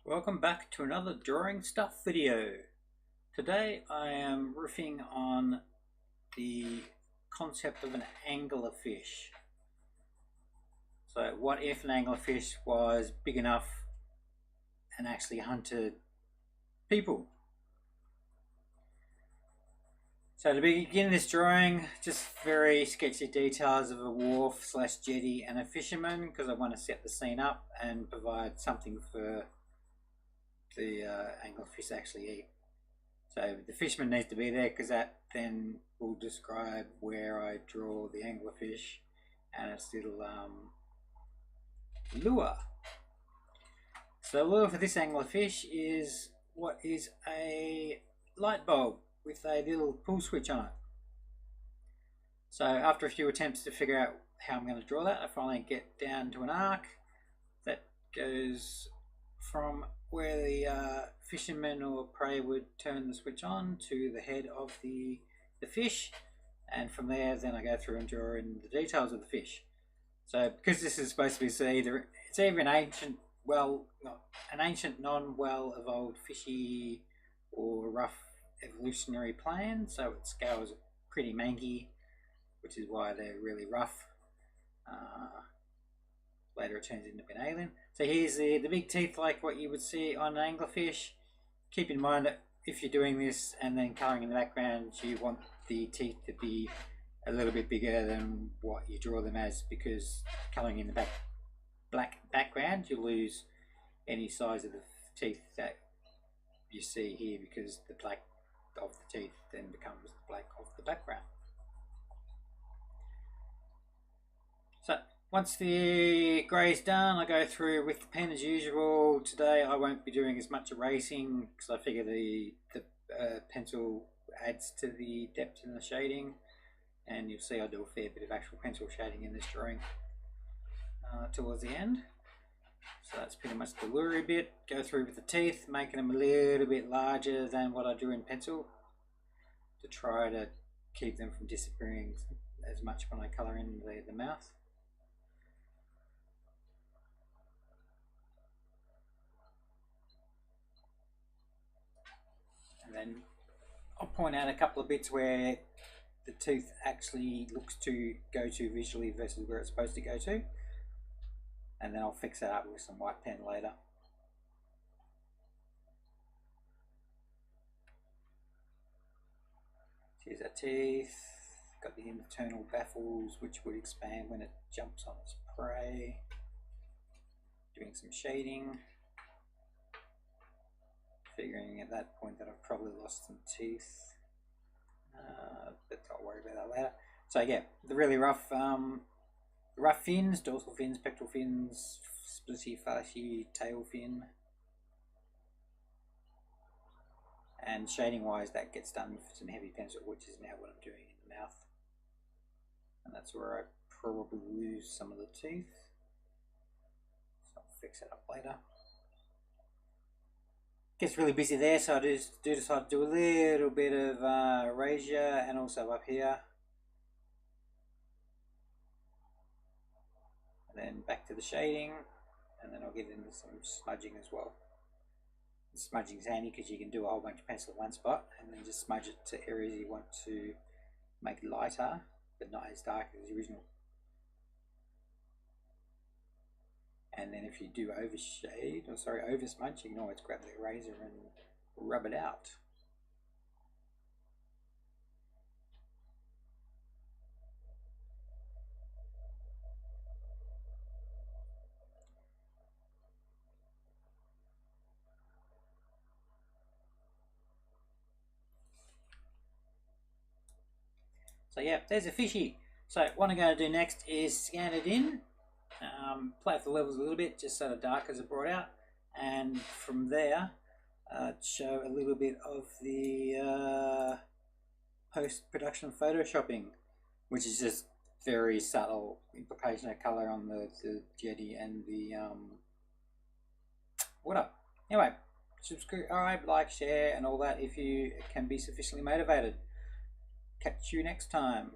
Welcome back to another drawing stuff video. Today I am riffing on the concept of an anglerfish. So what if an anglerfish was big enough and actually hunted people? So to begin this drawing, just very sketchy details of a wharf slash jetty and a fisherman, because I want to set the scene up and provide something for the anglerfish to actually eat. So the fisherman needs to be there because that then will describe where I draw the anglerfish and its little lure. So the lure for this anglerfish is what is a light bulb with a little pull switch on it. So after a few attempts to figure out how I'm going to draw that, I finally get down to an arc that goes from where the fisherman or prey would turn the switch on to the head of the fish, and from there then I go through and draw in the details of the fish. So because this is supposed to be either an ancient non-well evolved fishy or rough evolutionary plan, so its scales are pretty manky, which is why they're really rough. Later it turns into an alien. So here's the big teeth like what you would see on an anglerfish. Keep in mind that if you're doing this and then colouring in the background, you want the teeth to be a little bit bigger than what you draw them as, because colouring in the black background you lose any size of the teeth that you see here, because the black of the teeth then becomes the black of the background. So once the grey is done, I go through with the pen as usual. Today I won't be doing as much erasing because I figure the pencil adds to the depth in the shading, and you'll see I do a fair bit of actual pencil shading in this drawing towards the end. So that's pretty much the lure bit. Go through with the teeth, making them a little bit larger than what I drew in pencil to try to keep them from disappearing as much when I colour in the mouth. And then I'll point out a couple of bits where the tooth actually looks to go to visually versus where it's supposed to go to, and then I'll fix that up with some white pen later. Here's our teeth, got the internal baffles which would expand when it jumps on its prey. Doing some shading, figuring at that point that I've probably lost some teeth, but I'll worry about that later. So yeah, the really rough fins, dorsal fins, pectoral fins, splitty, farshy, tail fin, and shading wise that gets done with some heavy pencil, which is now what I'm doing in the mouth, and that's where I probably lose some of the teeth, so I'll fix it up later. Gets really busy there, so I do decide to do a little bit of erasure, and also up here, and then back to the shading, and then I'll get into some smudging as well. The smudging is handy because you can do a whole bunch of pencil in one spot and then just smudge it to areas you want to make lighter but not as dark as the original. And then if you do over smudge, you can always grab the eraser and rub it out. So yeah, there's a fishy. So what I'm going to do next is scan it in, play with the levels a little bit just so the darkers are brought out, and from there show a little bit of the post-production photoshopping, which is just very subtle implication of colour on the jetty and the water. Anyway, subscribe, like, share and all that if you can be sufficiently motivated. Catch you next time.